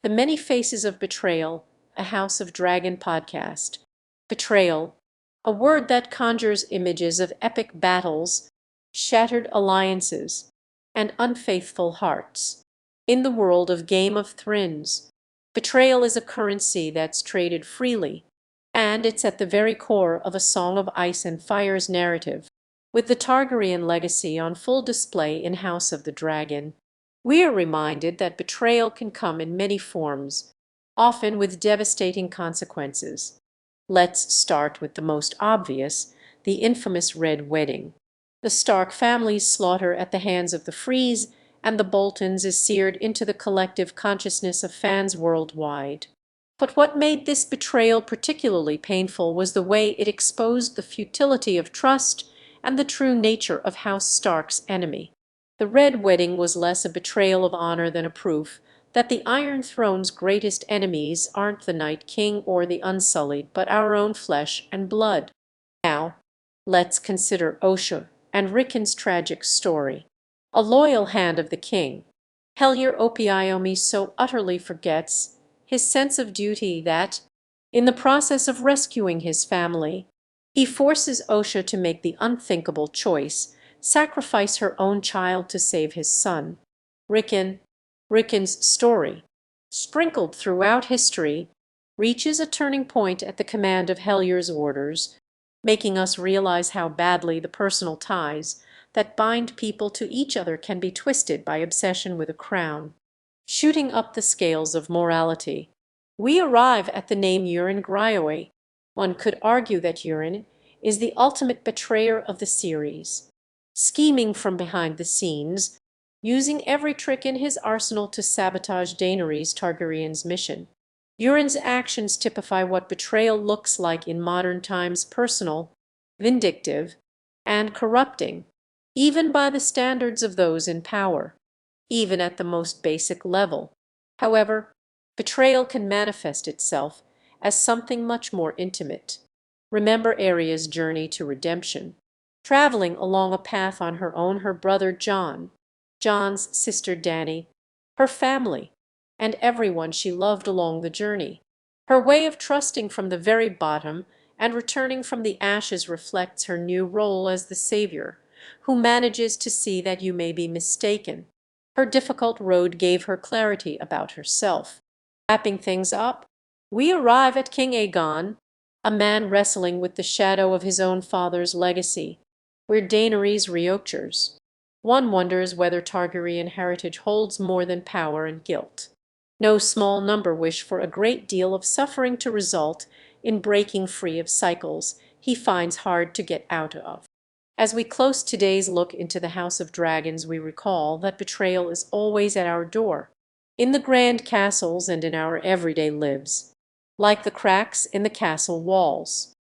The Many Faces of Betrayal, a House of Dragon podcast. Betrayal, a word that conjures images of epic battles, shattered alliances, and unfaithful hearts. In the world of Game of Thrones, betrayal is a currency that's traded freely, and it's at the very core of A Song of Ice and Fire's narrative. With the Targaryen legacy on full display in House of the Dragon, we are reminded that betrayal can come in many forms, often with devastating consequences. Let's start with the most obvious, the infamous Red Wedding. The Stark family's slaughter at the hands of the Freys and the Boltons is seared into the collective consciousness of fans worldwide. But what made this betrayal particularly painful was the way it exposed the futility of trust and the true nature of House Stark's enemy. The Red Wedding was less a betrayal of honor than a proof that the Iron Throne's greatest enemies aren't the Night King or the Unsullied, but our own flesh and blood. Now, let's consider Osha and Rickon's tragic story. A loyal hand of the king, Helyer Opiomi so utterly forgets his sense of duty that, in the process of rescuing his family, he forces Osha to make the unthinkable choice, sacrifice her own child to save his son. Rickon's story, sprinkled throughout history, reaches a turning point at the command of Helyer's orders, making us realize how badly the personal ties that bind people to each other can be twisted by obsession with a crown. Shooting up the scales of morality, we arrive at the name Euron Greyjoy. One could argue that Euron is the ultimate betrayer of the series, scheming from behind the scenes, using every trick in his arsenal to sabotage Daenerys Targaryen's mission. Euron's actions typify what betrayal looks like in modern times: personal, vindictive, and corrupting, even by the standards of those in power, even at the most basic level. However, betrayal can manifest itself as something much more intimate. Remember Arya's journey to redemption. Traveling along a path on her own, her brother Jon, Jon's sister Dany, her family, and everyone she loved along the journey. Her way of trusting from the very bottom and returning from the ashes reflects her new role as the savior, who manages to see that you may be mistaken. Her difficult road gave her clarity about herself. Wrapping things up, we arrive at King Aegon, a man wrestling with the shadow of his own father's legacy. We're Daenerys Reocchers. One wonders whether Targaryen heritage holds more than power and guilt. No small number wish for a great deal of suffering to result in breaking free of cycles he finds hard to get out of. As we close today's look into the House of Dragons, we recall that betrayal is always at our door, in the grand castles and in our everyday lives, like the cracks in the castle walls.